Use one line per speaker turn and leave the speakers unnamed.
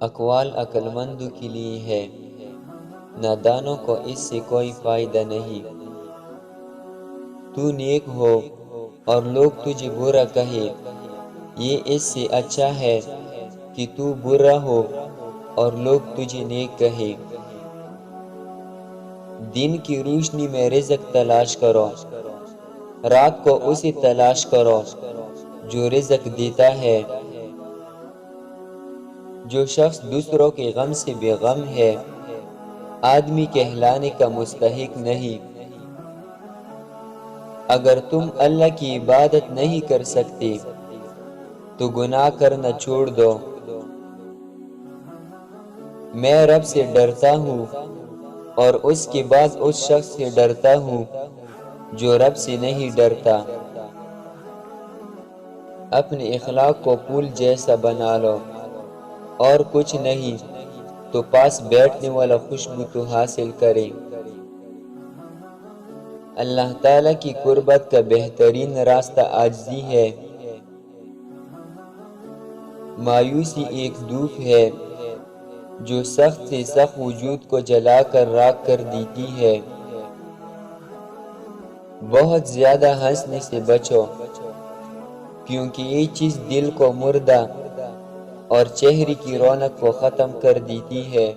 اقوال عقل مندوں کے لیے ہے، نادانوں کو اس سے کوئی فائدہ نہیں۔ تو نیک ہو اور لوگ تجھے برا کہے، یہ اس سے اچھا ہے کہ تو برا ہو اور لوگ تجھے نیک کہے۔ دن کی روشنی میں رزق تلاش کرو، رات کو اسے تلاش کرو جو رزق دیتا ہے۔ جو شخص دوسروں کے غم سے بے غم ہے، آدمی کہلانے کا مستحق نہیں۔ اگر تم اللہ کی عبادت نہیں کر سکتے تو گناہ کرنا چھوڑ دو۔ میں رب سے ڈرتا ہوں اور اس کے بعد اس شخص سے ڈرتا ہوں جو رب سے نہیں ڈرتا۔ اپنے اخلاق کو پھول جیسا بنا لو، اور کچھ نہیں تو پاس بیٹھنے والا خوشبو تو حاصل کرے۔ اللہ تعالیٰ کی قربت کا بہترین راستہ عاجزی ہے۔ مایوسی ایک دھوپ ہے جو سخت سے سخت وجود کو جلا کر راکھ کر دیتی ہے۔ بہت زیادہ ہنسنے سے بچو، کیونکہ یہ چیز دل کو مردہ اور چہرے کی رونق کو ختم کر دیتی ہے۔